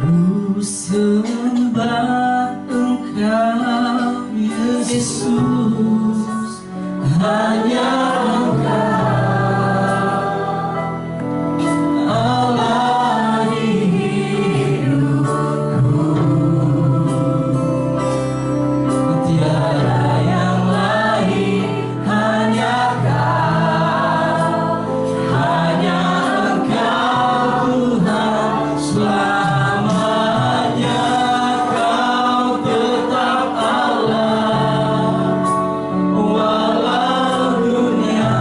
Ku sembah Engkau Yesus, hanya Engkau Allah di hidupku, tiada yang lain, hanya Kau, hanya Engkau Tuhan selamanya. Kau tetap Allah walau dunia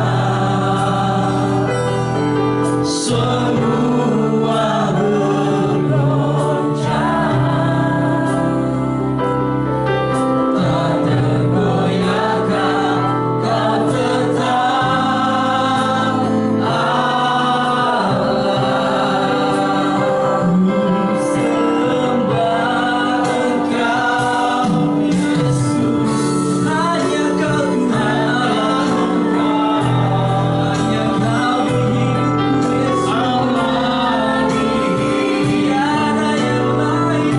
semua bergoncang, tak tergoyahkan. Kau tetap Allah. Ku sembah Engkau Yesus, hanya Kau Tuhan, hanya Kau di hidupku Yesus. Allah di tiada yang lain,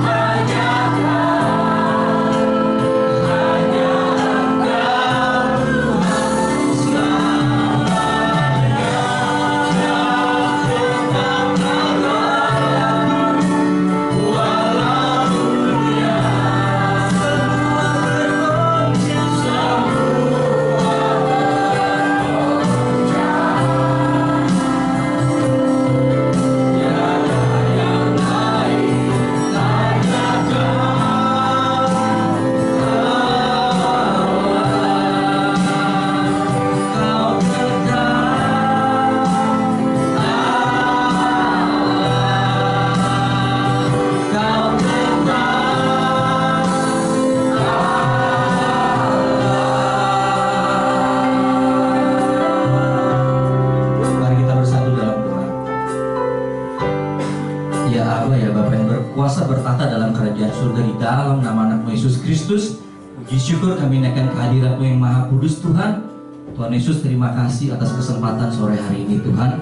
hanya tiada yang lain, hanya Engkau selamanya. Tetap Allah walau dunia semua bergoncang, tiada yang lain, hanya Kau Mari kita bersatu dalam doa. Ya Allah, ya Bapa yang berkuasa bertata dalam kerajaan surga, di dalam nama anak-Mu Yesus Kristus, puji syukur kami naikkan kehadirat-Mu yang Maha Kudus Tuhan. Tuhan Yesus, terima kasih atas kesempatan sore hari ini Tuhan.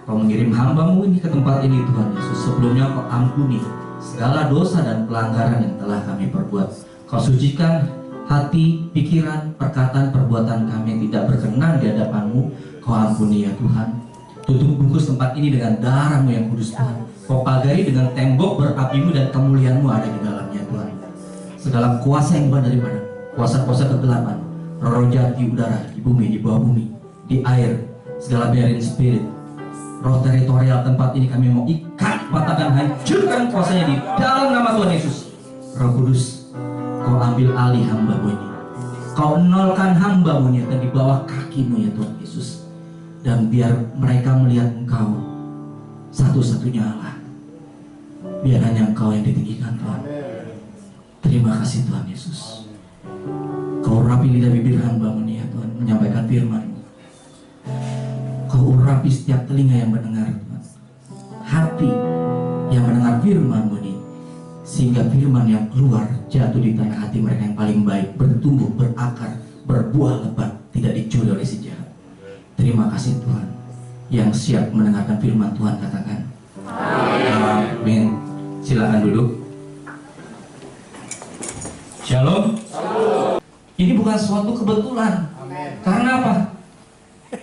Kau mengirim hamba-Mu ini ke tempat ini Tuhan Yesus. Sebelumnya Kau ampuni segala dosa dan pelanggaran yang telah kami perbuat. Kau sucikan hati, pikiran, perkataan, perbuatan kami yang tidak berkenan di hadapan-Mu. Kau ampuni ya Tuhan. Tutup bungkus tempat ini dengan darah-Mu yang kudus Tuhan. Kau pagari dengan tembok berapi-Mu dan kemuliaan-Mu ada di dalamnya Tuhan. Segala kuasa yang bukan daripada, kuasa-kuasa kegelapan, roh jahat di udara, di bumi, di bawah bumi, di air, segala bearing spirit, roh teritorial tempat ini kami mau ikat, patahkan, hancurkan kuasanya di dalam nama Tuhan Yesus. Roh Kudus, Kau ambil alih hamba-Mu ini. Kau nolkan hamba-Mu ini dan di bawah kaki-Mu ya Tuhan Yesus. Dan biar mereka melihat Engkau satu-satunya Allah. Biar hanya Engkau yang ditinggikan Tuhan. Terima kasih Tuhan Yesus. Kau urapi lidah bibir hamba-Mu ini ya Tuhan, menyampaikan firman-Mu. Kau urapi setiap telinga yang mendengar Tuhan, hati yang mendengar firman-Mu ini, sehingga firman yang keluar jatuh di tanah hati mereka yang paling baik, bertumbuh, berakar, berbuah lebat, tidak dicuri oleh si jahat. Terima kasih Tuhan. Yang siap mendengarkan firman Tuhan katakan amin. Silakan duduk. Shalom. Ini bukan suatu kebetulan. Karena apa?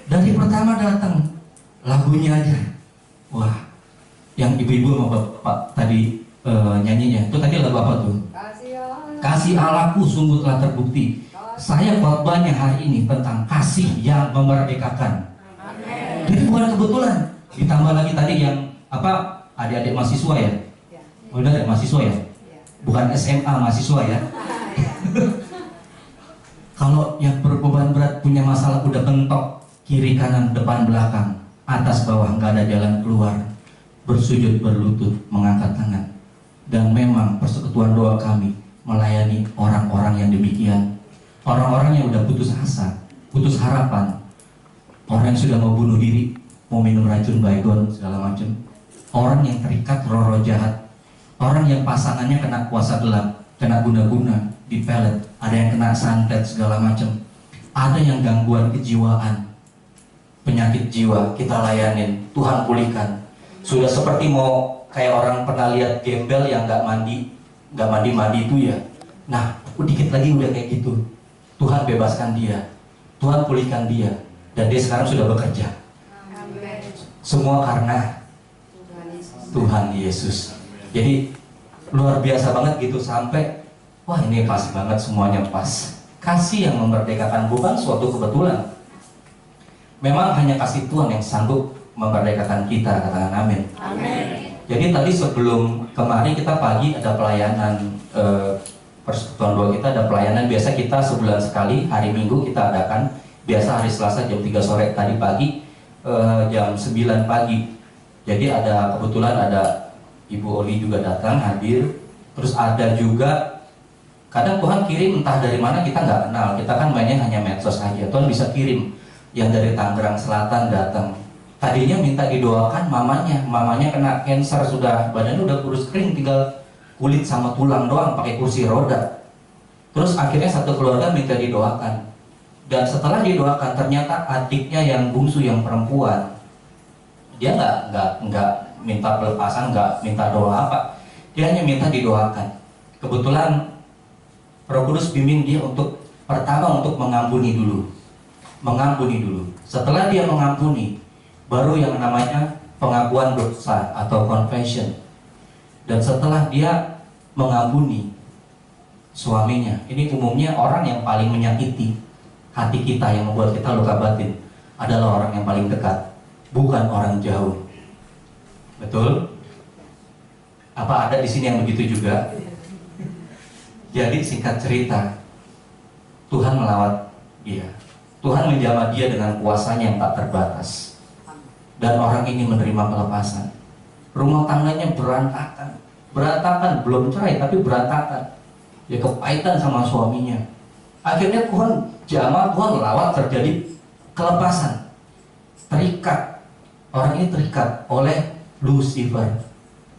Dari pertama datang lagunya aja, wah, yang ibu-ibu sama bapak tadi nyanyinya itu tadi lagu apa tuh? Kasih Allahku sungguh telah terbukti. Saya khotbahnya hari ini tentang kasih yang memerdekakan. Jadi bukan kebetulan. Ditambah lagi tadi yang apa, adik-adik mahasiswa ya? Udah ya mahasiswa ya? Bukan SMA mahasiswa ya? Kalau yang berbeban berat punya masalah udah bentok kiri kanan depan belakang atas bawah nggak ada jalan keluar, bersujud berlutut mengangkat tangan. Dan memang persekutuan doa kami melayani orang-orang yang demikian, orang-orang yang udah putus asa, putus harapan, orang yang sudah mau bunuh diri, mau minum racun baygon segala macam, orang yang terikat roh-roh jahat, orang yang pasangannya kena kuasa gelap, kena guna-guna, dipelet, ada yang kena santet segala macam, Ada yang gangguan kejiwaan, penyakit jiwa, kita layanin, Tuhan pulihkan. Sudah seperti mau kayak orang pernah lihat gembel yang nggak mandi itu ya. Nah, dikit lagi udah kayak gitu. Tuhan bebaskan dia, Tuhan pulihkan dia, dan dia sekarang sudah bekerja. Semua karena Tuhan Yesus. Jadi luar biasa banget gitu, sampai wah ini pas banget, semuanya pas. Kasih yang memerdekakan bukan suatu kebetulan. Memang hanya kasih Tuhan yang sanggup memerdekakan kita, katakan amin. Amin. Jadi tadi sebelum kemarin kita pagi ada pelayanan, persekutuan doa kita ada pelayanan. Biasa kita sebulan sekali, hari Minggu kita adakan. Biasa hari Selasa jam 3 sore, tadi pagi jam 9 pagi. Jadi kebetulan ada Ibu Oli juga datang hadir. Terus ada juga kadang Tuhan kirim entah dari mana, kita nggak kenal. Kita kan mainnya hanya medsos aja. Tuhan bisa kirim yang dari Tangerang Selatan datang. Tadinya minta didoakan mamanya kena cancer, sudah badannya udah kurus kering, tinggal kulit sama tulang doang, pakai kursi roda. Terus akhirnya satu keluarga minta didoakan. Dan setelah didoakan ternyata adiknya yang bungsu yang perempuan, dia nggak minta pelepasan, nggak minta doa apa, dia hanya minta didoakan. Kebetulan Roh Kudus bimbing dia pertama untuk mengampuni dulu. Setelah dia mengampuni, baru yang namanya pengakuan dosa atau confession. Dan setelah dia mengampuni suaminya, ini umumnya orang yang paling menyakiti hati kita, yang membuat kita luka batin, adalah orang yang paling dekat, bukan orang jauh. Betul? Apa ada di sini yang begitu juga? Jadi singkat cerita, Tuhan melawat dia. Tuhan menjamah dia dengan kuasanya yang tak terbatas. Dan orang ini menerima pelepasan. Rumah tangganya berantakan, belum cerai tapi berantakan. Dia kepahitan sama suaminya. Akhirnya Tuhan jamah, Tuhan lawat, terjadi kelepasan. Orang ini terikat oleh Lucifer.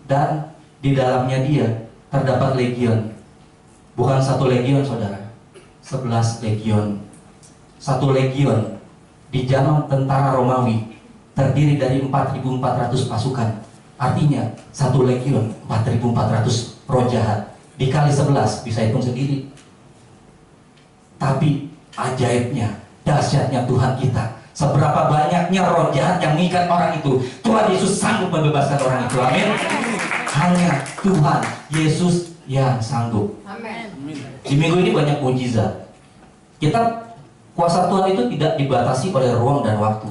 Dan di dalamnya dia terdapat legion. Bukan satu legion saudara, 11 legion. Satu legion di zaman tentara Romawi terdiri dari 4.400 pasukan. Artinya satu legion 4.400 roh jahat dikali 11, bisa hitung sendiri. Tapi ajaibnya, dahsyatnya Tuhan kita, seberapa banyaknya roh jahat yang mengikat orang itu, Tuhan Yesus sanggup membebaskan orang itu. Amin. Hanya Tuhan Yesus yang sanggup. Amin. Di minggu ini banyak mujizat. Kuasa Tuhan itu tidak dibatasi oleh ruang dan waktu.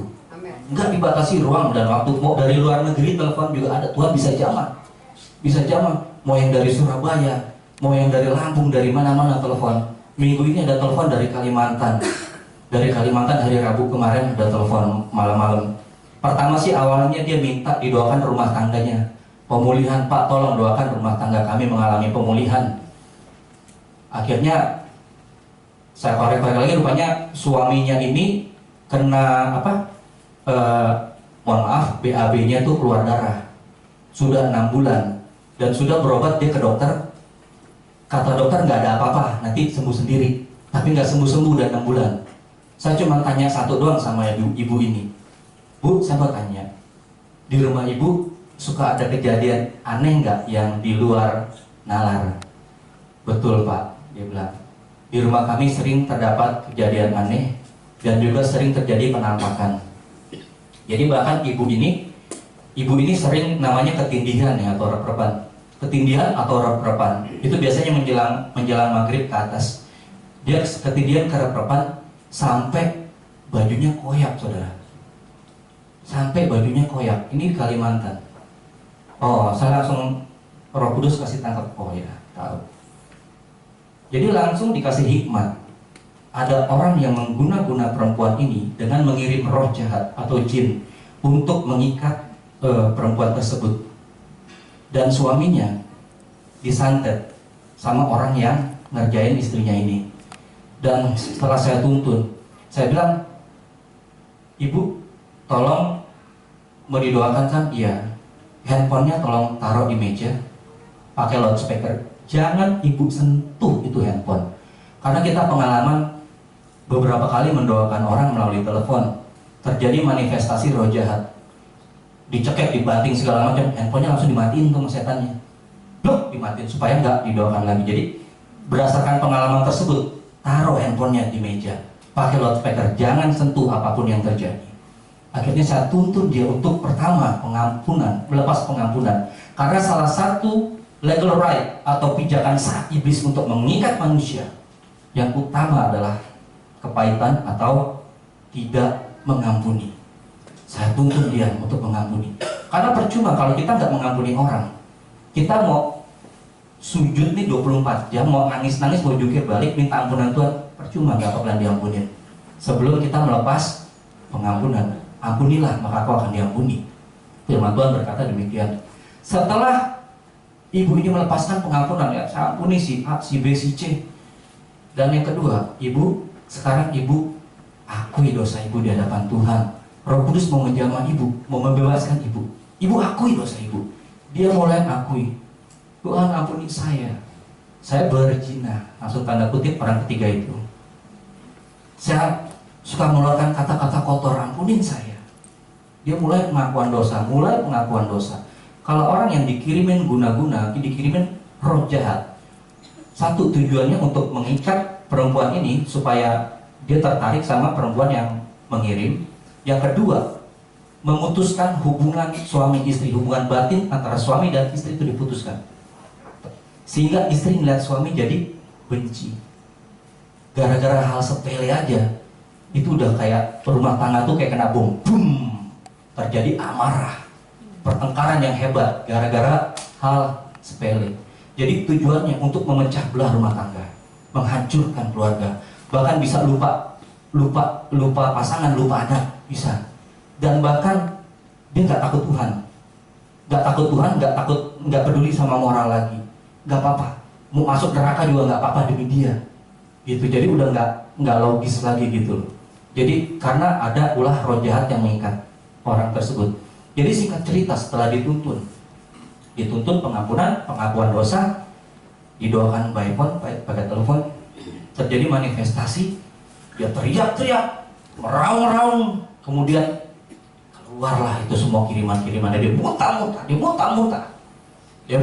Enggak dibatasi ruang dan waktu. Mau dari luar negeri telepon juga ada. Tuhan bisa jamah. Mau yang dari Surabaya, mau yang dari Lampung, dari mana-mana telepon. Minggu ini ada telepon dari Kalimantan. Dari Kalimantan hari Rabu kemarin ada telepon malam-malam. Pertama sih awalnya dia minta didoakan rumah tangganya. Pemulihan, Pak tolong doakan rumah tangga kami mengalami pemulihan. Akhirnya saya korek-korek lagi, rupanya suaminya ini kena mohon maaf, BAB-nya tuh keluar darah. Sudah 6 bulan dan sudah berobat dia ke dokter. Kata dokter nggak ada apa-apa, nanti sembuh sendiri. Tapi nggak sembuh-sembuh dan 6 bulan. Saya cuma tanya satu doang sama ibu ini. Bu, saya mau tanya, di rumah ibu suka ada kejadian aneh nggak yang di luar nalar? Betul Pak, dia bilang. Di rumah kami sering terdapat kejadian aneh dan juga sering terjadi penampakan. Jadi bahkan ibu ini sering namanya ketindihan ya, atau rep-repan. Ketindihan atau rep-repan itu biasanya menjelang maghrib ke atas. Dia ketindihan ke rep-repan sampai bajunya koyak, saudara. Sampai bajunya koyak. Ini di Kalimantan. Oh, saya langsung Roh Kudus kasih tangkap. Oh ya, tahu. Jadi langsung dikasih hikmat. Ada orang yang mengguna-guna perempuan ini dengan mengirim roh jahat atau jin untuk mengikat perempuan tersebut. Dan suaminya disantet sama orang yang ngerjain istrinya ini. Dan setelah saya tuntun, saya bilang, Ibu, tolong mau didoakan kan? Iya. Handphonenya tolong taruh di meja, pakai loudspeaker. Jangan ibu sentuh itu handphone. Karena kita pengalaman beberapa kali mendoakan orang melalui telepon, terjadi manifestasi roh jahat, dicekek, dibanting segala macam, handphonenya langsung dimatiin tuh setannya, blok, dimatiin supaya nggak didoakan lagi. Jadi berdasarkan pengalaman tersebut, taruh handphonenya di meja, pakai loudspeaker, jangan sentuh apapun yang terjadi. Akhirnya saya tuntut dia untuk pertama pengampunan, melepas pengampunan, karena salah satu legal right atau pijakan sah iblis untuk mengikat manusia yang utama adalah kepahitan atau tidak mengampuni. Saya tuntut dia untuk mengampuni, karena percuma kalau kita nggak mengampuni orang. Kita mau sujud nih 24 jam, mau nangis-nangis, mau jungkir balik minta ampunan Tuhan, percuma, nggak bakalan diampunin. Sebelum kita melepas pengampunan, ampunilah maka kau akan diampuni. Firman Tuhan berkata demikian. Setelah ibu ini melepaskan pengampunan, ya saya ampuni si A, si B, si C. Dan yang kedua, sekarang ibu akui dosa ibu di hadapan Tuhan. Roh Kudus mau menjamah ibu, mau membebaskan ibu. Ibu akui dosa ibu. Dia mulai akui, Tuhan ampuni saya berzina. Langsung tanda kutip orang ketiga itu. Saya suka mengeluarkan kata-kata kotor, ampunin saya. Dia mulai pengakuan dosa, Kalau orang yang dikirimin guna-guna, dikirimin roh jahat, satu tujuannya untuk mengikat perempuan ini supaya dia tertarik sama perempuan yang mengirim. Yang kedua, memutuskan hubungan suami istri, hubungan batin antara suami dan istri itu diputuskan, sehingga istri melihat suami jadi benci. Gara-gara hal sepele aja, itu udah kayak rumah tangga tuh kayak kena bom, boom, terjadi amarah, pertengkaran yang hebat gara-gara hal sepele. Jadi tujuannya untuk memecah belah rumah tangga, menghancurkan keluarga, bahkan bisa lupa pasangan, lupa anak, bisa. Dan bahkan dia nggak takut Tuhan, nggak peduli sama moral lagi, nggak apa-apa, mau masuk neraka juga nggak apa-apa demi dia, gitu. Jadi udah nggak logis lagi gitu. Jadi karena ada ulah roh jahat yang mengikat orang tersebut. Jadi singkat cerita, setelah dituntun pengakuan dosa, didoakan by phone, pakai telepon, terjadi manifestasi, dia teriak-teriak, meraung-raung, kemudian keluarlah itu semua kiriman-kiriman. Dia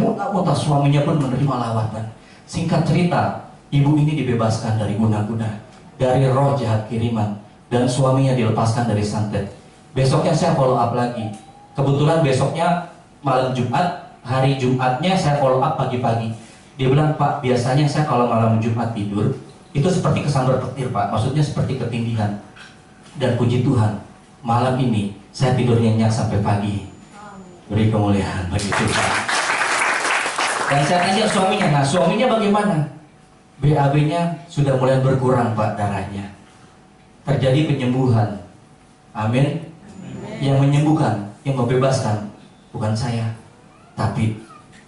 muntah, suaminya pun menerima lawatan. Singkat cerita, ibu ini dibebaskan dari guna-guna, dari roh jahat kiriman, dan suaminya dilepaskan dari santet. Besoknya saya follow up lagi. Kebetulan besoknya malam Jumat, hari Jumatnya saya follow up pagi-pagi. Dia bilang, Pak, biasanya saya kalau malam Jumat tidur itu seperti kesambar petir, Pak. Maksudnya seperti ketindihan. Dan puji Tuhan, malam ini saya tidur nyenyak sampai pagi. Beri kemuliaan bagi Tuhan. Dan saya tanya suaminya, nah suaminya bagaimana? BAB-nya sudah mulai berkurang, Pak, darahnya. Terjadi penyembuhan. Amin. Yang menyembuhkan, yang membebaskan bukan saya, tapi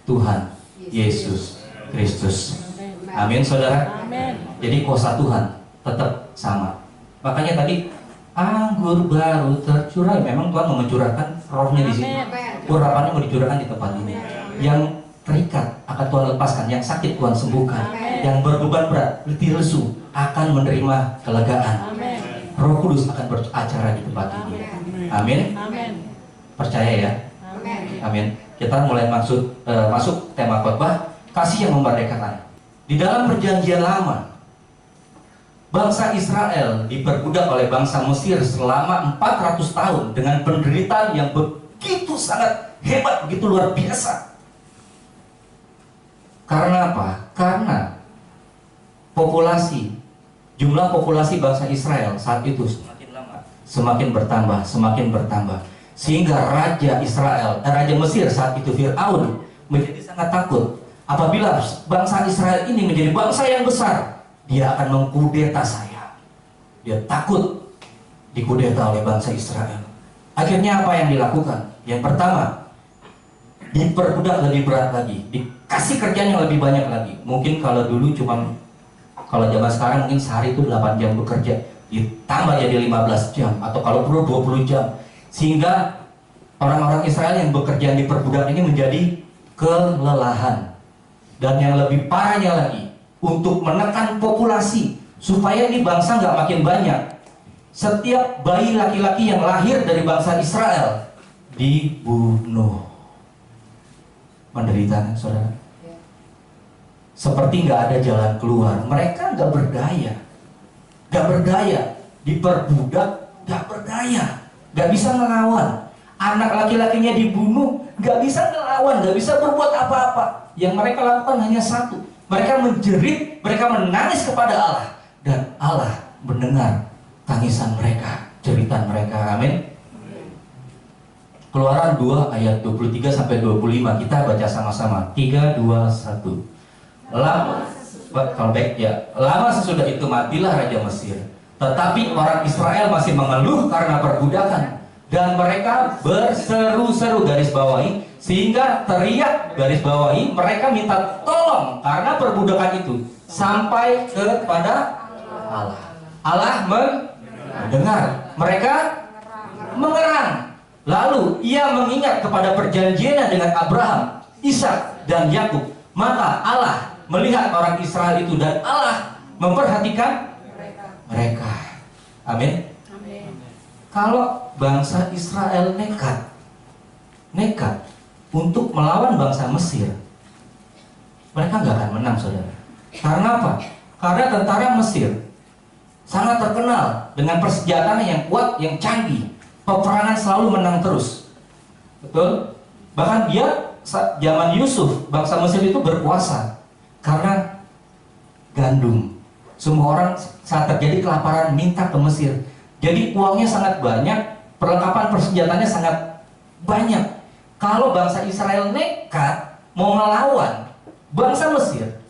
Tuhan Yesus Kristus. Amin, saudara. Amin. Jadi kuasa Tuhan tetap sama. Makanya tadi anggur baru tercurah, memang Tuhan mau mencurahkan rohnya di sini. Urapannya mau dicurahkan di tempat ini. Yang terikat akan Tuhan lepaskan, yang sakit Tuhan sembuhkan, yang berbeban berat, letih lesu akan menerima kelegaan. Roh Kudus akan beracara di tempat ini. Amin. Percaya ya. Amin. Kita mulai masuk tema khotbah, kasih yang memerdekakan. Di dalam perjanjian lama, bangsa Israel diperbudak oleh bangsa Mesir selama 400 tahun dengan penderitaan yang begitu sangat hebat, begitu luar biasa. Karena apa? Karena jumlah populasi bangsa Israel saat itu semakin bertambah, sehingga Raja Mesir saat itu, Fir'aun, menjadi sangat takut. Apabila bangsa Israel ini menjadi bangsa yang besar, dia akan mengkudeta saya. Dia takut dikudeta oleh bangsa Israel. Akhirnya apa yang dilakukan? Yang pertama, diperbudak lebih berat lagi, dikasih kerjaan yang lebih banyak lagi. Mungkin kalau dulu kalau zaman sekarang mungkin sehari itu 8 jam bekerja, ditambah jadi 15 jam, atau kalau perlu 20 jam. Sehingga orang-orang Israel yang bekerja di perbudakan ini menjadi kelelahan. Dan yang lebih parahnya lagi, untuk menekan populasi, supaya ini bangsa nggak makin banyak. Setiap bayi laki-laki yang lahir dari bangsa Israel dibunuh. Menderita kan saudara? Seperti nggak ada jalan keluar. Mereka nggak berdaya, diperbudak, nggak berdaya, nggak bisa ngelawan. Anak laki-lakinya dibunuh, nggak bisa ngelawan, nggak bisa berbuat apa-apa. Yang mereka lakukan hanya satu, mereka menjerit, mereka menangis kepada Allah, dan Allah mendengar tangisan mereka, jeritan mereka. Amin. Keluaran 2 ayat 23 sampai 25, kita baca sama-sama. 3, 2, 1. Lama sesudah itu matilah Raja Mesir. Tetapi orang Israel masih mengeluh karena perbudakan, dan mereka berseru-seru, garis bawahi, sehingga teriak, garis bawahi, mereka minta tolong karena perbudakan itu sampai kepada Allah. Allah mendengar, mereka mengerang. Lalu ia mengingat kepada perjanjiannya dengan Abraham, Ishak, dan Yakub. Maka Allah melihat orang Israel itu, dan Allah memperhatikan mereka. Amin. Kalau bangsa Israel nekat untuk melawan bangsa Mesir, mereka nggak akan menang, saudara. Karena apa? Karena tentara Mesir sangat terkenal dengan persenjataan yang kuat, yang canggih. Peperangan selalu menang terus. Betul? Bahkan dia zaman Yusuf, bangsa Mesir itu berkuasa karena gandum. Semua orang saat terjadi kelaparan minta ke Mesir. Jadi uangnya sangat banyak, perlengkapan persenjataannya sangat banyak. Kalau bangsa Israel nekat mau melawan bangsa Mesir,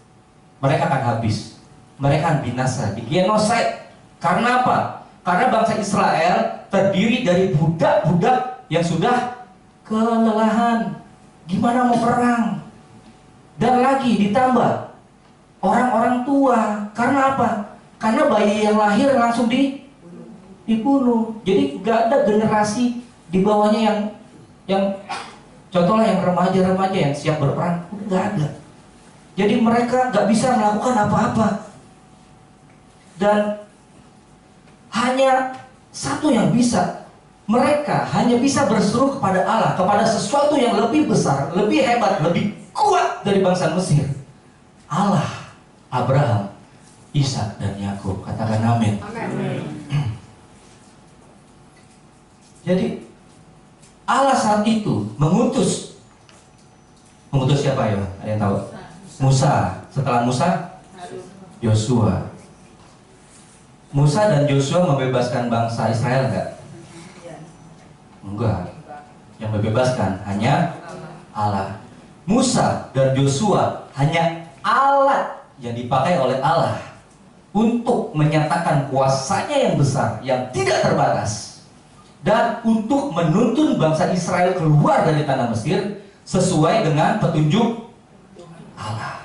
mereka akan habis. Mereka akan binasa, di genocide. Karena apa? Karena bangsa Israel terdiri dari budak-budak yang sudah kelelahan. Gimana mau perang? Dan lagi ditambah orang-orang tua. Karena apa? Karena bayi yang lahir langsung dibunuh. Jadi gak ada generasi di bawahnya yang contohnya yang remaja-remaja yang siap berperang. Gak ada. Jadi mereka gak bisa melakukan apa-apa. Dan hanya satu yang bisa. Mereka hanya bisa berseru kepada Allah, kepada sesuatu yang lebih besar, lebih hebat, lebih kuat dari bangsa Mesir. Allah, Abraham, Ishak, dan Yakub. Katakan amin. Jadi Allah saat itu mengutus siapa ya? Ada yang tahu? Musa. Setelah Musa, Yosua. Musa dan Yosua membebaskan bangsa Israel enggak? Enggak. Yang membebaskan hanya Allah. Musa dan Yosua hanya alat yang dipakai oleh Allah untuk menyatakan kuasanya yang besar, yang tidak terbatas, dan untuk menuntun bangsa Israel keluar dari tanah Mesir sesuai dengan petunjuk Allah.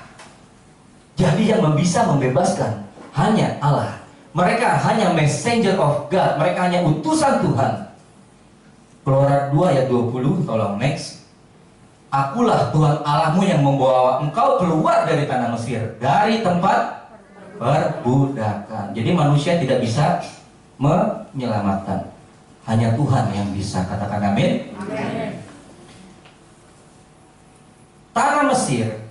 Jadi yang bisa membebaskan hanya Allah. Mereka hanya messenger of God. Mereka hanya utusan Tuhan. Keluaran 2 ayat 20, tolong next. Akulah Tuhan Allahmu yang membawa engkau keluar dari tanah Mesir, dari tempat perbudakan. Jadi manusia tidak bisa menyelamatkan. Hanya Tuhan yang bisa. Katakan amin. Tanah Mesir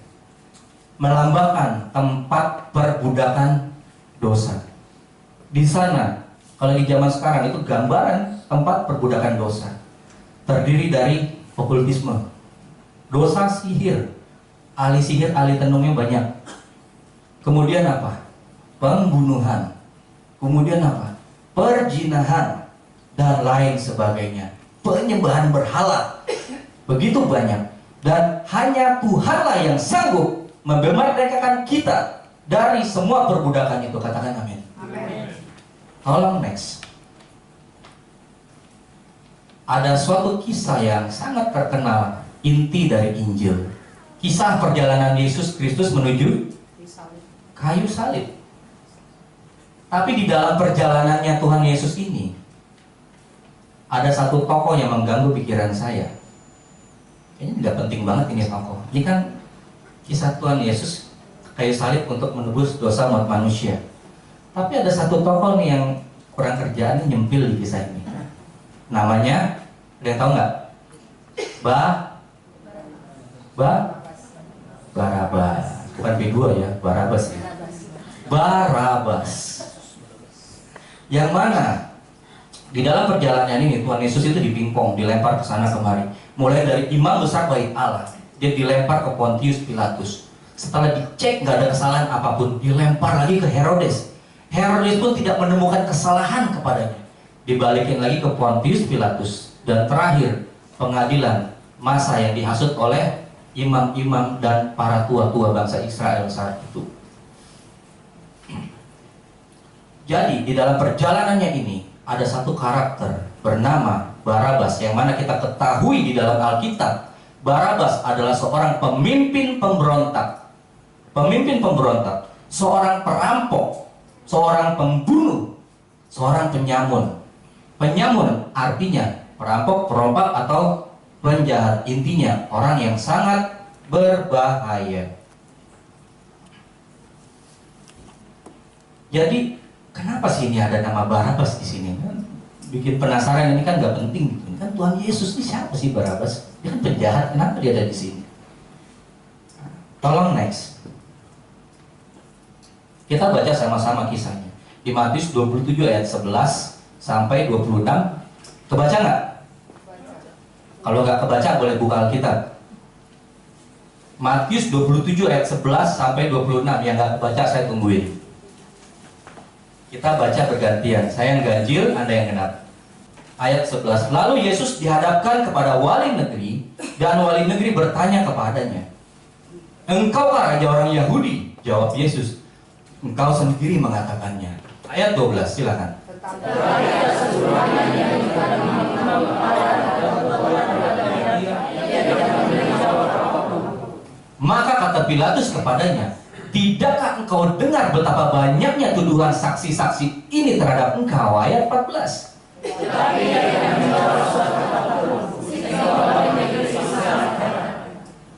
melambangkan tempat perbudakan dosa. Di sana, kalau di zaman sekarang itu gambaran tempat perbudakan dosa. Terdiri dari okultisme, dosa sihir, ahli tenungnya banyak. Kemudian apa? Pembunuhan. Kemudian apa? Perzinahan dan lain sebagainya. Penyembahan berhala. Begitu banyak. Dan hanya Tuhanlah yang sanggup membebaskan kita dari semua perbudakan itu. Katakan amin. Tolong next. Ada suatu kisah yang sangat terkenal, inti dari Injil. Kisah perjalanan Yesus Kristus menuju kayu salib. Tapi di dalam perjalanannya Tuhan Yesus ini, ada satu tokoh yang mengganggu pikiran saya. Ini tidak penting banget ini tokoh. Ini kan kisah Tuhan Yesus kayu salib untuk menebus dosa umat manusia. Tapi ada satu tokoh nih yang kurang kerjaan nyempil di kisah ini. Namanya, ada yang tahu nggak? Barabas. Bukan B2 ya, Barabas ya. Barabas. Yang mana di dalam perjalanan ini Tuhan Yesus itu dipingpong, dilempar ke sana kemari. Mulai dari imam besar bait Allah, dia dilempar ke Pontius Pilatus. Setelah dicek nggak ada kesalahan apapun, dilempar lagi ke Herodes. Herodes pun tidak menemukan kesalahan kepadanya. Dibalikin lagi ke Pontius Pilatus. Dan terakhir, pengadilan masa yang dihasut oleh imam-imam dan para tua-tua bangsa Israel saat itu. Jadi di dalam perjalanannya ini ada satu karakter bernama Barabas, yang mana kita ketahui di dalam Alkitab Barabas adalah seorang pemimpin pemberontak. Pemimpin pemberontak, seorang perampok, seorang pembunuh, seorang penyamun. Penyamun artinya perampok, perompak atau penjahat. Intinya orang yang sangat berbahaya. Jadi kenapa sih ini ada nama Barabas di sini? Bikin penasaran, ini kan nggak penting gitu. Kan Tuhan Yesus ini siapa sih Barabas? Dia kan penjahat, kenapa dia ada di sini? Tolong next. Kita baca sama-sama kisahnya. Di Matius 27 ayat 11 sampai 26. Kebaca nggak? Kalau nggak kebaca boleh buka Alkitab. Matius 27 ayat 11 sampai 26. Yang nggak kebaca saya tungguin. Kita baca bergantian. Saya yang ganjil, Anda yang genap. Ayat 11. Lalu Yesus dihadapkan kepada wali negeri, dan wali negeri bertanya kepadanya, "Engkaukah raja orang Yahudi?" Jawab Yesus, "Engkau sendiri mengatakannya." Ayat 12, silakan. Maka kata Pilatus kepadanya, "Tidakkah engkau dengar betapa banyaknya tuduhan saksi-saksi ini terhadap engkau?" Ayat 14.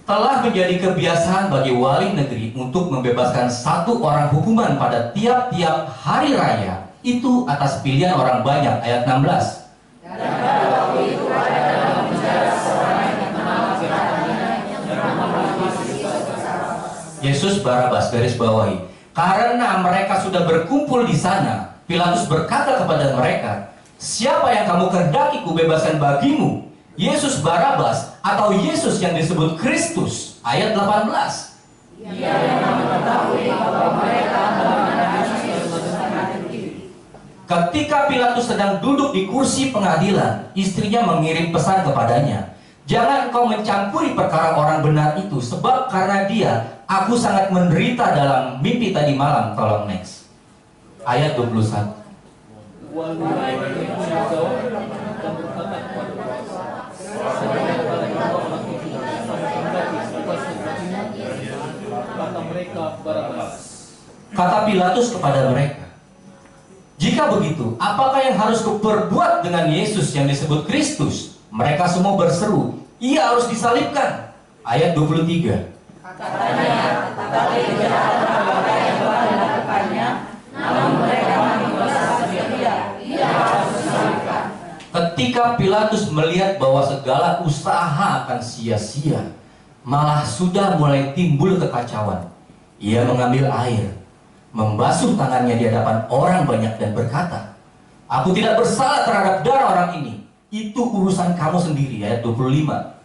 Telah menjadi kebiasaan bagi wali negeri untuk membebaskan satu orang hukuman pada tiap-tiap hari raya, itu atas pilihan orang banyak. Ayat 16. Yesus Barabas, garis bawahi. Karena mereka sudah berkumpul di sana, Pilatus berkata kepada mereka, "Siapa yang kamu kehendaki kubebaskan bagimu? Yesus Barabas atau Yesus yang disebut Kristus?" Ayat 18. Ketika Pilatus sedang duduk di kursi pengadilan, istrinya mengirim pesan kepadanya, "Jangan engkau mencampuri perkara orang benar itu, sebab karena dia aku sangat menderita dalam mimpi tadi malam." Tolong next. Ayat 21. Kata Pilatus kepada mereka, "Jika begitu, apakah yang harus kuperbuat dengan Yesus yang disebut Kristus?" Mereka semua berseru, "Ia harus disalibkan." Ayat 23. Katanya, "Tetapi tidak ada apa yang telah dilakukannya, namun mereka menguasai dia, ia harus disalibkan." Ketika Pilatus melihat bahwa segala usaha akan sia-sia, malah sudah mulai timbul kekacauan, ia mengambil air, membasuh tangannya di hadapan orang banyak dan berkata, "Aku tidak bersalah terhadap darah orang ini. Itu urusan kamu sendiri." Ayat 25.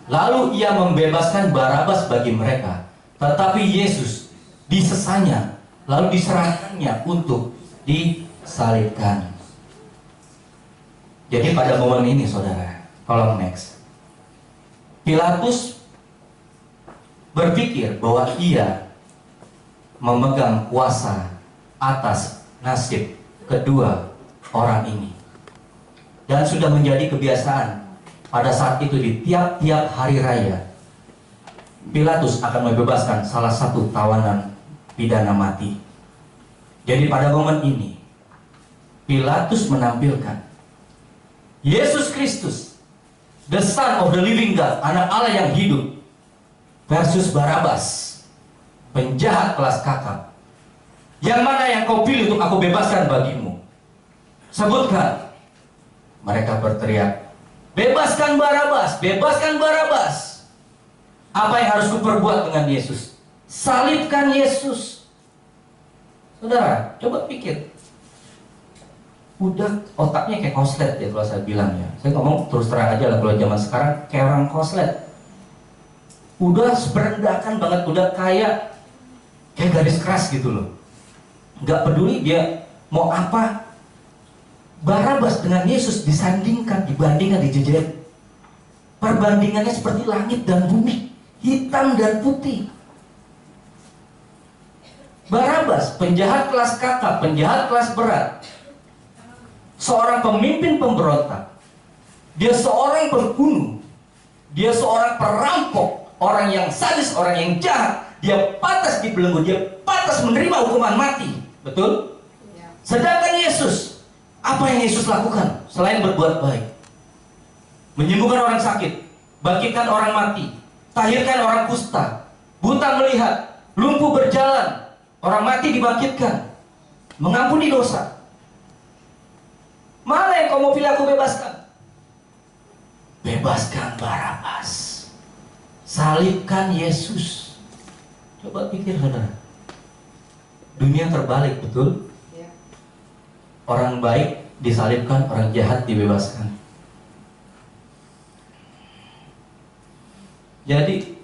Lalu ia membebaskan Barabas bagi mereka, tetapi Yesus disesanya, lalu diserahkannya untuk disalibkan. Jadi pada momen ini saudara, tolong next. Pilatus berpikir bahwa ia memegang kuasa atas nasib kedua orang ini. Dan sudah menjadi kebiasaan pada saat itu di tiap-tiap hari raya, Pilatus akan membebaskan salah satu tawanan pidana mati. Jadi pada momen ini, Pilatus menampilkan Yesus Kristus the Son of the Living God, anak Allah yang hidup, versus Barabas, penjahat kelas kakap. Yang mana yang kau pilih untuk aku bebaskan bagimu? Sebutkan. Mereka berteriak, bebaskan Barabas, bebaskan Barabas. Apa yang harus kuperbuat dengan Yesus? Salibkan Yesus. Saudara, coba pikir. Udah otaknya kayak koslet ya kalau saya bilang ya. Saya ngomong terus terang aja lah, kalau zaman sekarang kayak orang koslet. Udah seberendakan banget, udah kayak garis keras gitu loh. Nggak peduli dia mau apa. Barabas dengan Yesus disandingkan, dibandingkan, dijejer. Perbandingannya seperti langit dan bumi, hitam dan putih. Barabas, penjahat kelas kakap, penjahat kelas berat, seorang pemimpin pemberontak, dia seorang pembunuh, dia seorang perampok, orang yang sadis, orang yang jahat, dia pantas dibelenggu, dia pantas menerima hukuman mati. Betul? Sedangkan Yesus, apa yang Yesus lakukan selain berbuat baik? Menyembuhkan orang sakit, bangkitkan orang mati, tahirkan orang kusta, buta melihat, lumpuh berjalan, orang mati dibangkitkan, mengampuni dosa. Mana yang kau mau pilih aku bebaskan? Bebaskan Barabas, salibkan Yesus. Coba pikir saudara, dunia terbalik, betul? Orang baik disalibkan, orang jahat dibebaskan. Jadi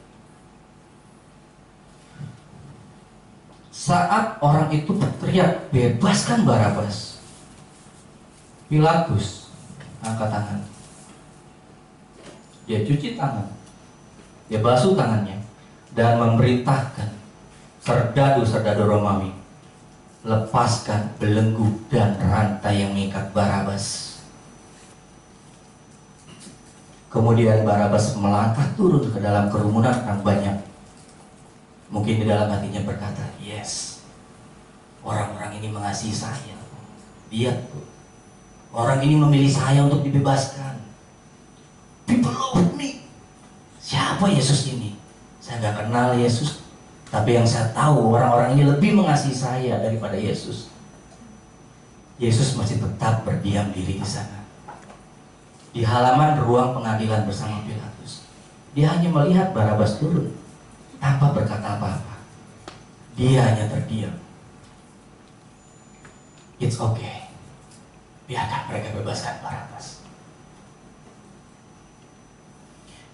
saat orang itu berteriak, bebaskan Barabas, Pilatus angkat tangan. Dia cuci tangan, dia basuh tangannya, dan memerintahkan serdadu-serdadu Romawi, lepaskan belenggu dan rantai yang mengikat Barabas. Kemudian Barabas melangkah turun ke dalam kerumunan orang banyak. Mungkin di dalam hatinya berkata, yes, orang-orang ini mengasihi saya. Lihat, orang ini memilih saya untuk dibebaskan. People love me. Siapa Yesus ini? Saya nggak kenal Yesus. Tapi yang saya tahu, orang-orang ini lebih mengasihi saya daripada Yesus. Yesus masih tetap berdiam diri di sana, di halaman ruang pengadilan bersama Pilatus. Dia hanya melihat Barabas turun tanpa berkata apa-apa. Dia hanya terdiam. It's okay, biarkan mereka bebaskan Barabas.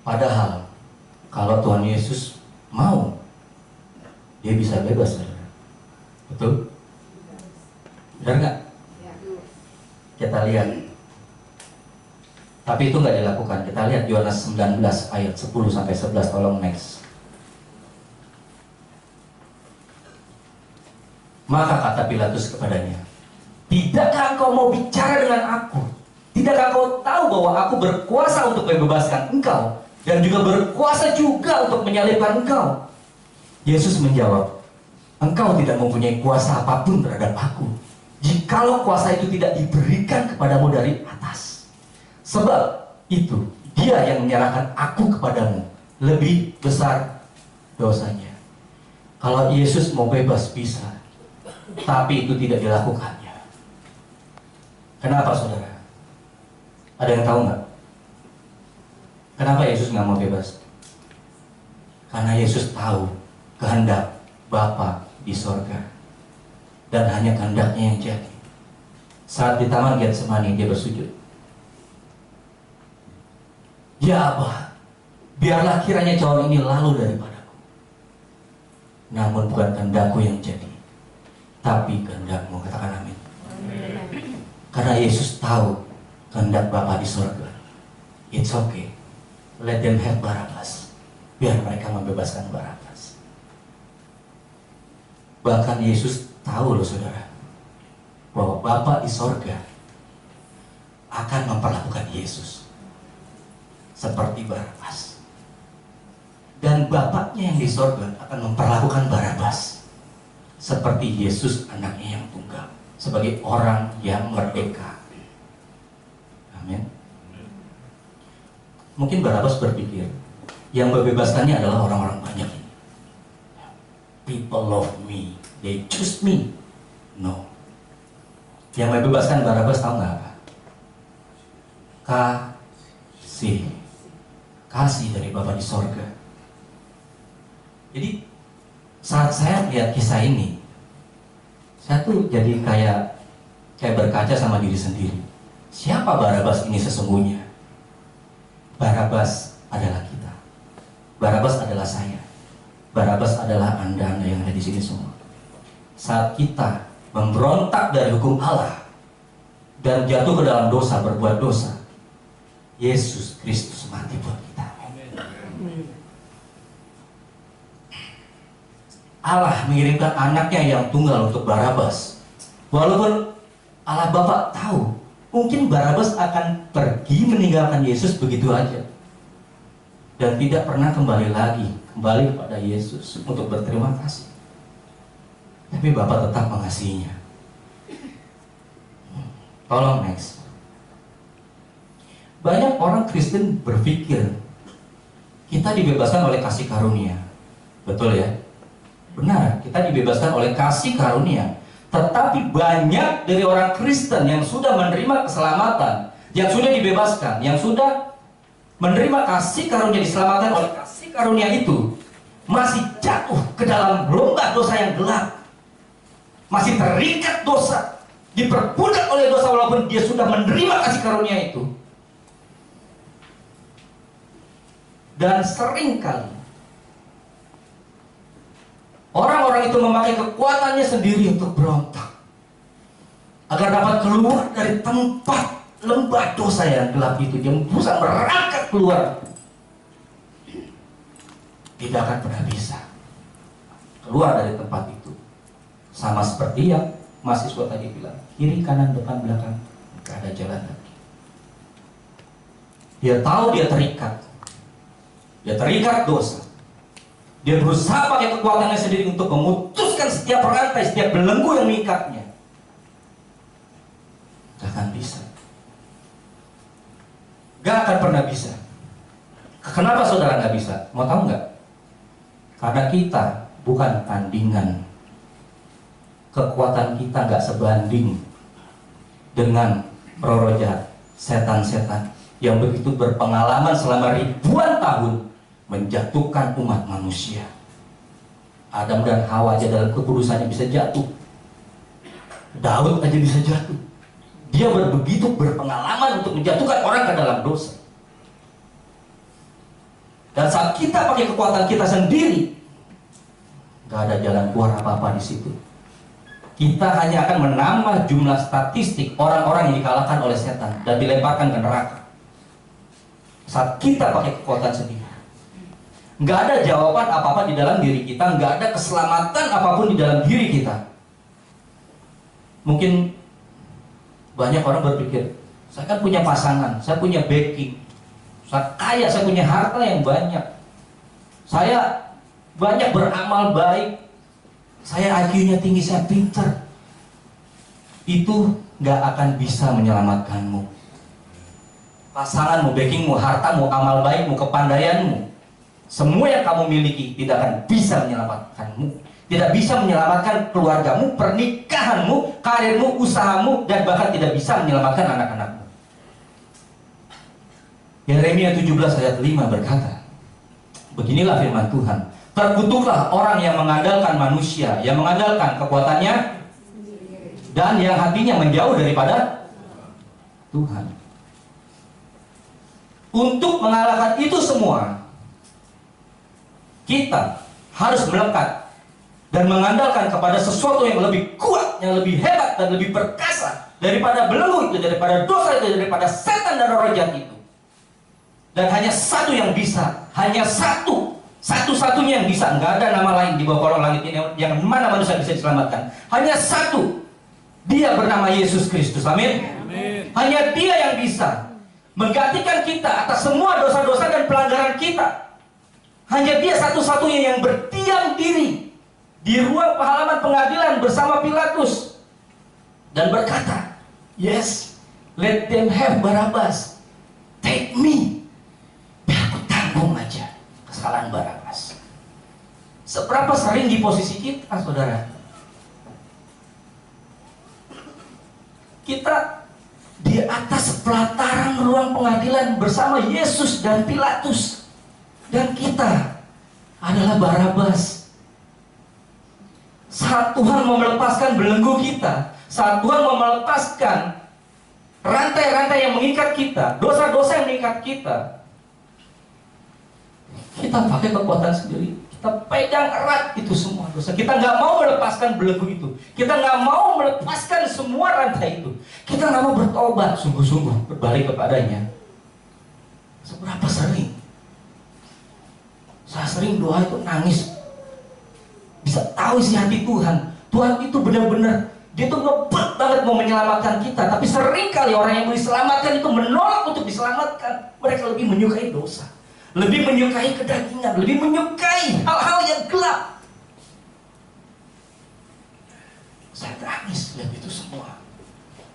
Padahal kalau Tuhan Yesus mau, dia bisa bebas, saudara. Betul? Benar nggak? Kita lihat. Tapi itu nggak dilakukan. Kita lihat Yohanes 19 ayat 10-11. Tolong next. Maka kata Pilatus kepadanya, tidakkah engkau mau bicara dengan aku? Tidakkah engkau tahu bahwa aku berkuasa untuk membebaskan engkau, dan juga berkuasa juga untuk menyalibkan engkau? Yesus menjawab, engkau tidak mempunyai kuasa apapun terhadap aku, jikalau kuasa itu tidak diberikan kepadamu dari atas. Sebab itu dia yang menyerahkan aku kepadamu lebih besar dosanya. Kalau Yesus mau bebas bisa, tapi itu tidak dilakukannya. Kenapa, saudara? Ada yang tahu nggak? Kenapa Yesus nggak mau bebas? Karena Yesus tahu kehendak Bapa di sorga, dan hanya kehendaknya yang jadi. Saat di Taman Getsemani dia bersujud, ya Bapa, biarlah kiranya cawan ini lalu daripadaku, namun bukan kehendakku yang jadi, tapi kehendakmu. Katakan amin. Karena Yesus tahu kehendak Bapa di sorga. It's okay, let them have Barabas. Biar mereka membebaskan Barabas. Bahkan Yesus tahu loh saudara, bahwa Bapa di sorga akan memperlakukan Yesus seperti Barabas. Dan Bapaknya yang di sorga akan memperlakukan Barabas seperti Yesus, anaknya yang tunggal, sebagai orang yang merdeka. Amin. Mungkin Barabas berpikir, yang membebaskannya adalah orang-orang banyak ini. People love me, they choose me. No. Yang membebaskan Barabas tahu nggak apa? Kasih dari Bapa di sorga. Jadi saat saya lihat kisah ini, saya tuh jadi kayak berkaca sama diri sendiri. Siapa Barabas ini sesungguhnya? Barabas adalah kita. Barabas adalah saya. Barabas adalah Anda yang ada di sini semua. Saat kita memberontak dari hukum Allah dan jatuh ke dalam dosa, berbuat dosa, Yesus Kristus mati buat kita. Allah mengirimkan anaknya yang tunggal untuk Barabas. Walaupun Allah Bapa tahu mungkin Barabas akan pergi meninggalkan Yesus begitu aja dan tidak pernah kembali kepada Yesus untuk berterima kasih. Tapi Bapa tetap mengasihinya. Tolong next. Banyak orang Kristen berpikir kita dibebaskan oleh kasih karunia. Betul ya? Benar, kita dibebaskan oleh kasih karunia. Tetapi banyak dari orang Kristen yang sudah menerima keselamatan, yang sudah dibebaskan, yang sudah menerima kasih karunia, diselamatkan oleh kasih karunia itu, masih jatuh ke dalam lembah dosa yang gelap. Masih terikat dosa, diperbudak oleh dosa walaupun dia sudah menerima kasih karunia itu. Dan seringkali orang-orang itu memakai kekuatannya sendiri untuk berontak agar dapat keluar dari tempat lembah dosa yang gelap itu. Dia berusaha merangkak keluar, tidak akan pernah bisa keluar dari tempat itu. Sama seperti yang mahasiswa tadi bilang, kiri, kanan, depan, belakang, tidak ada jalan lagi. Dia tahu dia terikat dosa. Dia berusaha pakai kekuatannya sendiri untuk memutuskan setiap rantai, setiap belenggu yang mengikatnya. Gak akan bisa. Gak akan pernah bisa. Kenapa saudara gak bisa? Mau tahu nggak? Karena kita bukan tandingan. Kekuatan kita gak sebanding dengan roh jahat, setan-setan yang begitu berpengalaman selama ribuan tahun menjatuhkan umat manusia. Adam dan Hawa aja dalam kekudusannya bisa jatuh. Daud aja bisa jatuh. Dia begitu berpengalaman untuk menjatuhkan orang ke dalam dosa. Dan saat kita pakai kekuatan kita sendiri, gak ada jalan keluar apa-apa di situ. Kita hanya akan menambah jumlah statistik orang-orang yang dikalahkan oleh setan dan dilemparkan ke neraka. Saat kita pakai kekuatan sendiri, nggak ada jawaban apa-apa di dalam diri kita, nggak ada keselamatan apapun di dalam diri kita. Mungkin banyak orang berpikir, saya kan punya pasangan, saya punya backing, saya kaya, saya punya harta yang banyak, saya banyak beramal baik, saya IQ-nya tinggi, saya pintar. Itu nggak akan bisa menyelamatkanmu. Pasanganmu, backingmu, hartamu, amal baikmu, kepandaianmu, semua yang kamu miliki tidak akan bisa menyelamatkanmu. Tidak bisa menyelamatkan keluargamu, pernikahanmu, karirmu, usahamu, dan bahkan tidak bisa menyelamatkan anak-anakmu. Yeremia 17 ayat 5 berkata, beginilah firman Tuhan, terkutuklah orang yang mengandalkan manusia, yang mengandalkan kekuatannya, dan yang hatinya menjauh daripada Tuhan. Untuk mengalahkan itu semua, kita harus melekat dan mengandalkan kepada sesuatu yang lebih kuat, yang lebih hebat dan lebih perkasa daripada belenggu itu, daripada dosa itu, daripada setan dan roh jahat itu. Dan hanya satu yang bisa, hanya satu-satunya yang bisa. Nggak ada nama lain di bawah kolong langit ini yang mana manusia bisa diselamatkan. Hanya satu, dia bernama Yesus Kristus. Amin. Hanya dia yang bisa menggantikan kita atas semua dosa-dosa dan pelanggaran kita. Hanya dia satu-satunya yang berdiam diri di ruang halaman pengadilan bersama Pilatus dan berkata, yes, let them have Barabas, take me. kesalahan Barabas. Seberapa sering di posisi kita, saudara? Kita di atas pelataran ruang pengadilan bersama Yesus dan Pilatus, dan kita adalah Barabas. Saat Tuhan mau melepaskan belenggu kita, saat Tuhan mau melepaskan rantai-rantai yang mengikat kita, dosa-dosa yang mengikat kita, kita pakai kekuatan sendiri. Kita pegang erat itu semua dosa. Kita nggak mau melepaskan belenggu itu. Kita nggak mau melepaskan semua rantai itu. Kita nggak mau bertobat sungguh-sungguh, berbalik kepadanya. Seberapa sering saya sering doa itu nangis, bisa tahu isi hati Tuhan. Tuhan itu benar-benar, dia tuh ngebet banget mau menyelamatkan kita. Tapi sering kali orang yang mau diselamatkan itu menolak untuk diselamatkan. Mereka lebih menyukai dosa, lebih menyukai kedagingan, lebih menyukai hal-hal yang gelap. Saya nangis lihat itu semua.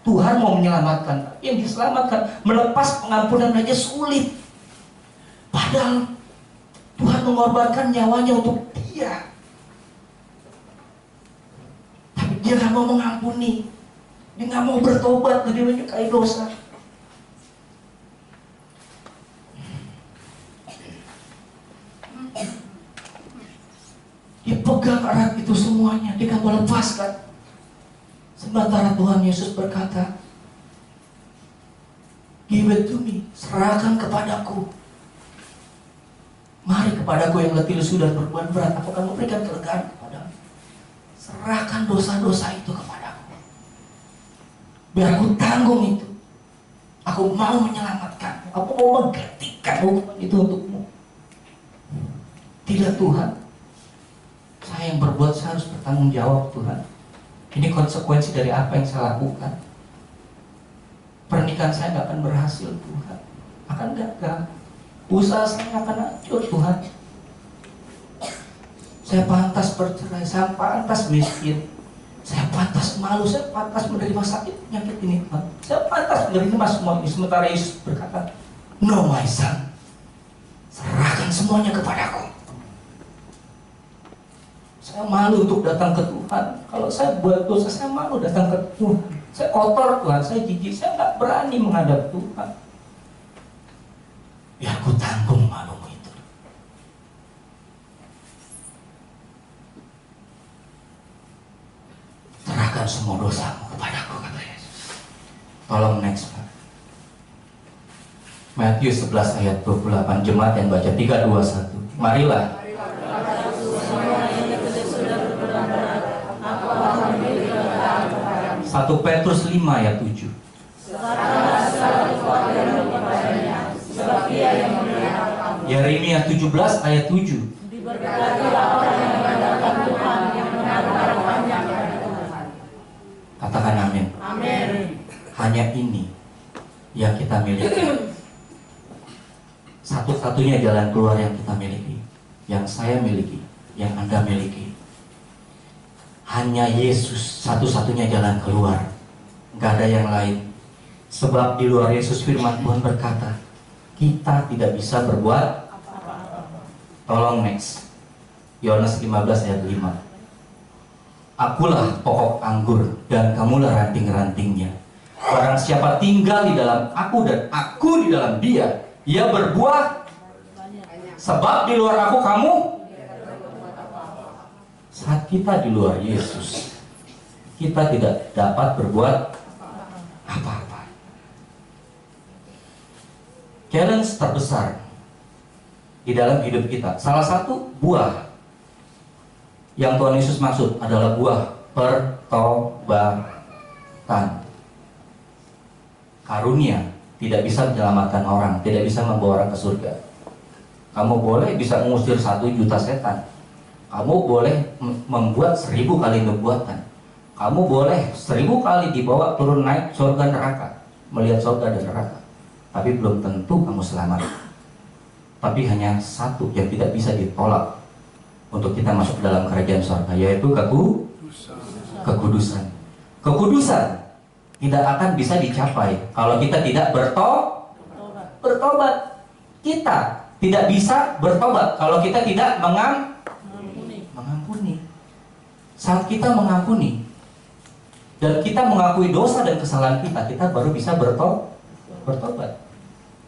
Tuhan mau menyelamatkan, yang diselamatkan melepas pengampunan aja sulit. Padahal Tuhan mengorbankan nyawanya untuk dia. Tapi dia gak mau mengampuni. Dia gak mau bertobat, lebih menyukai dosa. Dia pegang erat itu semuanya, dia gak mau lepaskan. Sementara Tuhan Yesus berkata, "Give it to me," serahkan kepadaku. Mari kepadaku yang letih lesu dan beban berat, aku akan memberikan kelegaan kepadamu. Serahkan dosa-dosa itu kepadaku. Biar aku tanggung itu. Aku mau menyelamatkan. Aku mau menggantikan hukuman itu untukmu. Tidak Tuhan. Saya yang berbuat, saya harus bertanggung jawab Tuhan. Ini konsekuensi dari apa yang saya lakukan. Pernikahan saya gak akan berhasil Tuhan. Akan gagal. Usaha saya akan hancur Tuhan. Saya pantas bercerai, saya pantas miskin, saya pantas malu, saya pantas menerima sakit penyakit ini Tuhan. Saya pantas menerima semua ini. Sementara Yesus berkata, "No my son, serahkan semuanya kepadaku." Saya malu untuk datang ke Tuhan. Kalau saya buat dosa, saya malu datang ke Tuhan. Saya kotor Tuhan, saya jijik, saya gak berani menghadap Tuhan. Biar aku tanggung malumu itu. Serahkan semua dosamu kepadaku, kata Yesus. Tolong next Pak. Matius 11 ayat 28. Jemaat yang baca 3, 2, 1. Marilah. 1 Petrus 5 ayat 7. Yeremia 17 ayat 7. Katakan amin. Amin. Hanya ini yang kita miliki. Satu-satunya jalan keluar yang kita miliki, yang saya miliki, yang Anda miliki. Hanya Yesus satu-satunya jalan keluar. Gak ada yang lain. Sebab di luar Yesus firman Tuhan berkata, kita tidak bisa berbuat apa-apa. Tolong next. Yohanes 15 ayat 5. Akulah pokok anggur dan kamulah ranting-rantingnya. Barang siapa tinggal di dalam aku dan aku di dalam dia, ia berbuah. Sebab di luar aku kamu. Saat kita di luar Yesus, kita tidak dapat berbuat apa-apa. Challenge terbesar di dalam hidup kita, salah satu buah yang Tuhan Yesus maksud adalah buah pertobatan. Karunia tidak bisa menyelamatkan orang, tidak bisa membawa orang ke surga. Kamu boleh bisa mengusir 1 juta setan, kamu boleh membuat 1000 kali nubuatan, kamu boleh 1000 kali dibawa turun naik surga neraka, melihat surga dan neraka, tapi belum tentu kamu selamat. Tapi hanya satu yang tidak bisa ditolak untuk kita masuk ke dalam kerajaan surga, yaitu kekudusan. Kekudusan tidak akan bisa dicapai kalau kita tidak bertobat. Kita tidak bisa bertobat kalau kita tidak mengampuni. Saat kita mengampuni dan kita mengakui dosa dan kesalahan kita, kita baru bisa bertobat.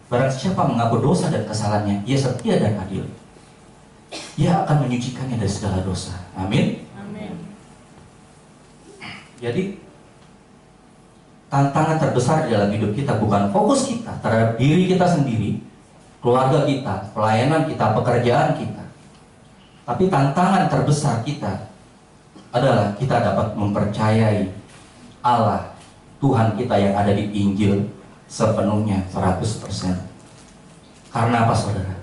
Barang siapa mengaku dosa dan kesalahannya, ia setia dan adil. Ia akan menyucikannya dari segala dosa. Amin. Jadi tantangan terbesar di dalam hidup kita bukan fokus kita terhadap diri kita sendiri, keluarga kita, pelayanan kita, pekerjaan kita. Tapi tantangan terbesar kita adalah kita dapat mempercayai Allah, Tuhan kita yang ada di Injil sepenuhnya 100%. Karena apa saudara?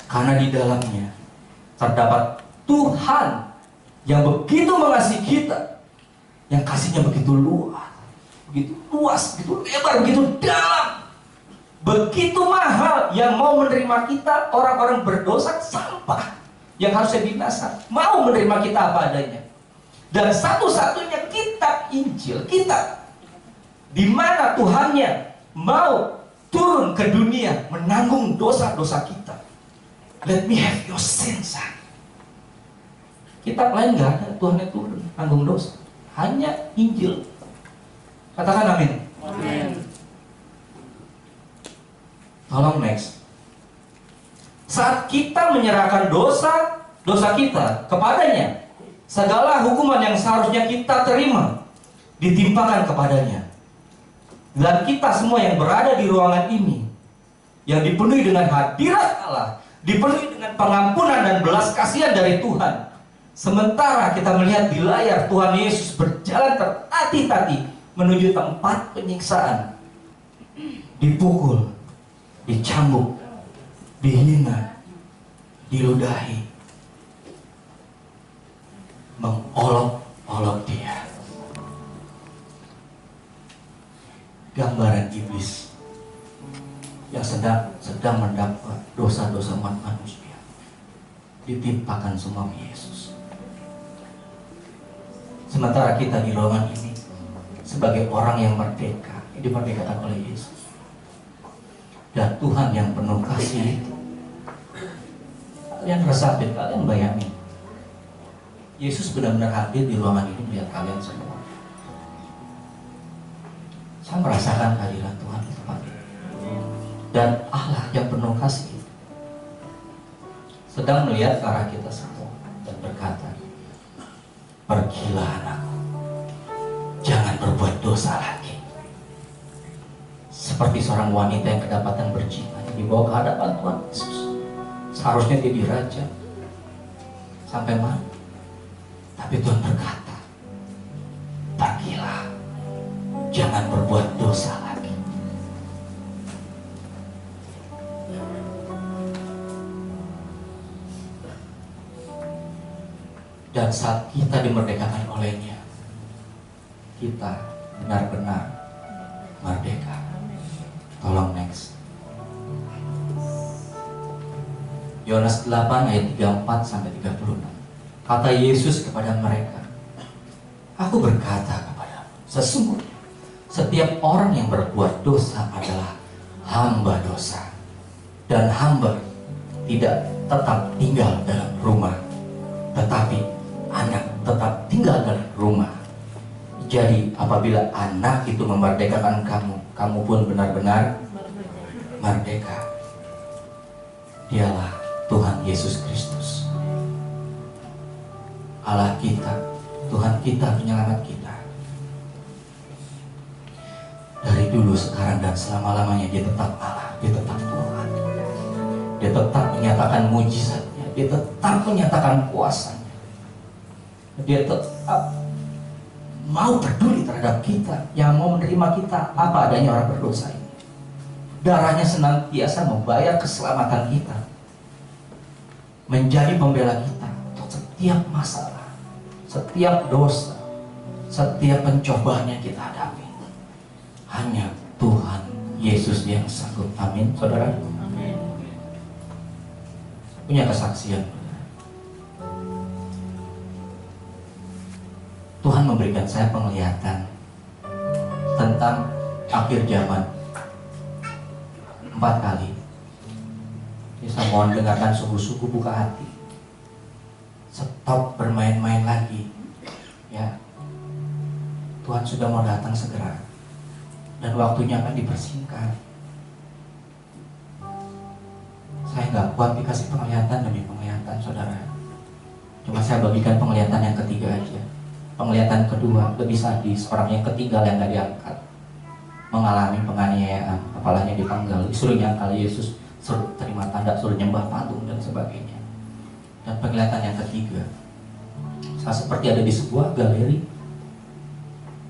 Karena di dalamnya terdapat Tuhan yang begitu mengasihi kita, yang kasihnya begitu luas, begitu lebar, begitu dalam, begitu mahal, yang mau menerima kita orang-orang berdosa sampah yang harusnya binasa, mau menerima kita apa adanya. Dan satu-satunya kitab Injil kita di mana Tuhannya mau turun ke dunia menanggung dosa-dosa kita. Let me have your sins. Kitab lain nggak ada Tuhannya turun menanggung dosa, hanya Injil. Katakan amin. Amin. Tolong next. Saat kita menyerahkan dosa kita kepadanya, segala hukuman yang seharusnya kita terima ditimpakan kepadanya. Dan kita semua yang berada di ruangan ini, yang dipenuhi dengan hadirat Allah, dipenuhi dengan pengampunan dan belas kasihan dari Tuhan. Sementara kita melihat di layar Tuhan Yesus berjalan tertatih-tatih menuju tempat penyiksaan, dipukul, dicambuk, dihina, diludahi, mengolok-olok dia. Gambaran iblis yang sedang mendapat dosa-dosa umat manusia ditimpakan semua Yesus. Sementara kita di ruangan ini sebagai orang yang merdeka, dimerdekakan oleh Yesus. Dan Tuhan yang penuh kasih. Kalian resapin, kalian bayangin, Yesus benar-benar hadir di ruangan ini melihat kalian semua. Saya merasakan kehadiran Tuhan di tempat ini. Dan Allah yang penuh kasih sedang melihat ke arah kita semua dan berkata, pergilah anakku, jangan berbuat dosa lagi. Seperti seorang wanita yang kedapatan berzina, dibawa ke hadapan Tuhan Yesus. Seharusnya dia dirajam sampai mati. Tapi Tuhan berkata, pergilah, jangan berbuat dosa lagi. Dan saat kita dimerdekakan olehnya, kita benar-benar merdeka. Tolong next. Yohanes 8 ayat 34 sampai 36. Kata Yesus kepada mereka, aku berkata kepadamu, sesungguhnya setiap orang yang berbuat dosa adalah hamba dosa. Dan hamba tidak tetap tinggal dalam rumah, tetapi anak tetap tinggal dalam rumah. Jadi apabila anak itu memerdekakan kamu, kamu pun benar-benar merdeka. Dialah Tuhan Yesus Kristus, Allah kita, Tuhan kita, penyelamat kita. Dari dulu, sekarang, dan selama-lamanya Dia tetap Allah, Dia tetap Tuhan. Dia tetap menyatakan mujizatnya, Dia tetap menyatakan kuasanya. Dia tetap mau peduli terhadap kita, yang mau menerima kita apa adanya orang berdosa ini. Darahnya senantiasa membayar keselamatan kita, menjadi pembela kita untuk setiap masalah, setiap dosa, setiap pencobaan yang kita hadapi. Hanya Tuhan Yesus yang sanggup. Amin, saudara. Amin. Punya kesaksian. Tuhan memberikan saya penglihatan tentang akhir zaman 4 kali. Saya mohon dengarkan sungguh-sungguh, buka hati. Stop bermain-main lagi. Ya, Tuhan sudah mau datang segera. Dan waktunya akan dipersingkat. Saya nggak kuat dikasih penglihatan demi penglihatan, saudara. Cuma saya bagikan penglihatan yang ketiga aja. Penglihatan kedua lebih sadis. Orang yang ketiga yang nggak diangkat, mengalami penganiayaan, kepalanya dipenggal, disuruh nyangkal Yesus, suruh terima tanda, suruh nyembah patung dan sebagainya. Dan penglihatan yang ketiga, saya seperti ada di sebuah galeri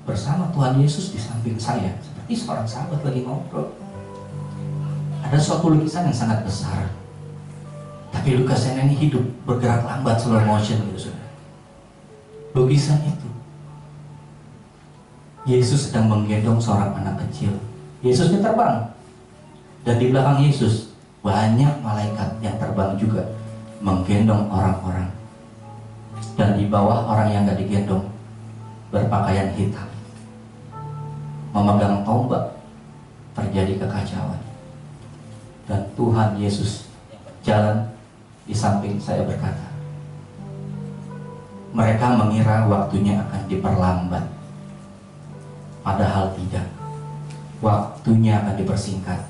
bersama Tuhan Yesus di samping saya, seperti seorang sahabat lagi ngobrol. Ada suatu lukisan yang sangat besar, tapi lukisan ini hidup, bergerak lambat, slow motion gitu, saudara. Lukisan itu, Yesus sedang menggendong seorang anak kecil. Yesusnya terbang, dan di belakang Yesus banyak malaikat yang terbang juga menggendong orang-orang. Dan di bawah orang yang gak digendong berpakaian hitam, memegang tombak, terjadi kekacauan. Dan Tuhan Yesus jalan di samping saya berkata, mereka mengira waktunya akan diperlambat, padahal tidak. Waktunya akan dipersingkat.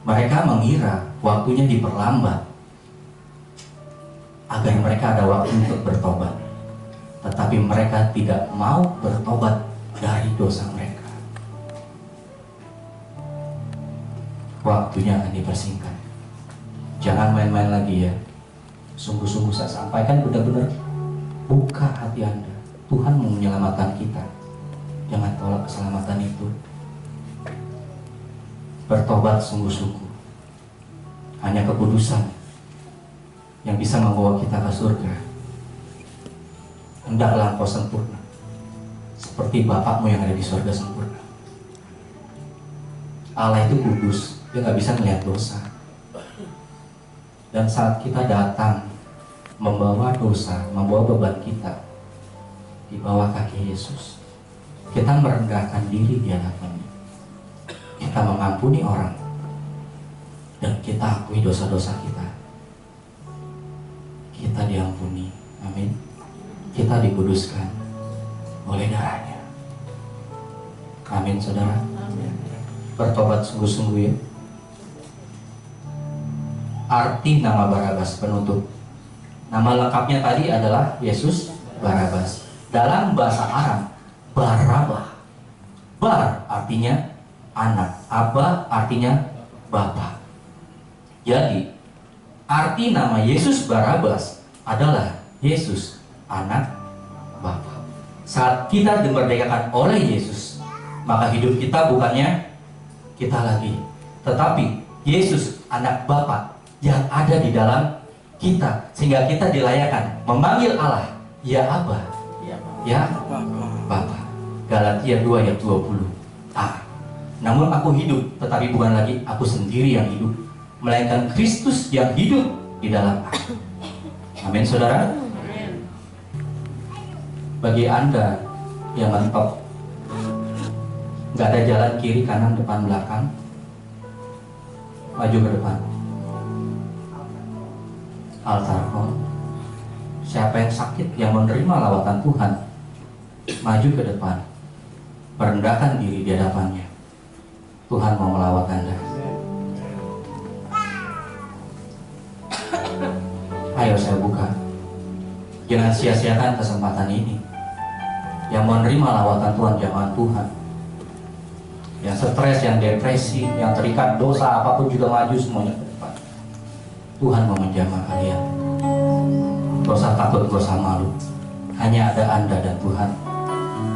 Mereka mengira waktunya diperlambat agar mereka ada waktu untuk bertobat, tetapi mereka tidak mau bertobat dari dosa mereka. Waktunya akan dipersingkat. Jangan main-main lagi ya. Sungguh-sungguh saya sampaikan, benar-benar buka hati Anda. Tuhan mau menyelamatkan kita. Jangan tolak keselamatan itu. Bertobat sungguh-sungguh. Hanya kekudusan yang bisa membawa kita ke surga. Hendaklah engkau sempurna, seperti Bapakmu yang ada di surga sempurna. Allah itu kudus. Dia nggak bisa melihat dosa. Dan saat kita datang membawa dosa, membawa beban kita di bawah kaki Yesus, kita merendahkan diri di hadapan-Nya. Kita mengampuni orang dan kita akui dosa-dosa kita. Kita diampuni, amin. Kita dikuduskan oleh darah-Nya, amin, saudara. Amin. Bertobat sungguh-sungguh ya. Arti nama Barabas, penutup. Nama lengkapnya tadi adalah Yesus Barabas. Dalam bahasa Aram, Barabah, Bar artinya anak, Aba artinya Bapa. Jadi arti nama Yesus Barabas adalah Yesus anak Bapa. Saat kita dimerdekakan oleh Yesus, maka hidup kita bukannya kita lagi, tetapi Yesus anak Bapa yang ada di dalam kita, sehingga kita dilayakan memanggil Allah ya Aba, ya Bapa. Galatia 2 ayat 20. Namun aku hidup, tetapi bukan lagi aku sendiri yang hidup, melainkan Kristus yang hidup di dalam aku. Amin, saudara. Bagi Anda yang mentok, nggak ada jalan kiri, kanan, depan, belakang, maju ke depan. Altar phone. Siapa yang sakit, yang menerima lawatan Tuhan, maju ke depan, merendahkan diri di hadapan-Nya. Tuhan mau melawat Anda. Ayo saya buka. Jangan sia-siakan kesempatan ini. Yang menerima lawatan Tuhan, jamahan Tuhan, yang stres, yang depresi, yang terikat dosa, apapun juga maju semuanya ke depan. Tuhan mau menjamah kalian. Gak usah takut, gak usah malu. Hanya ada Anda dan Tuhan.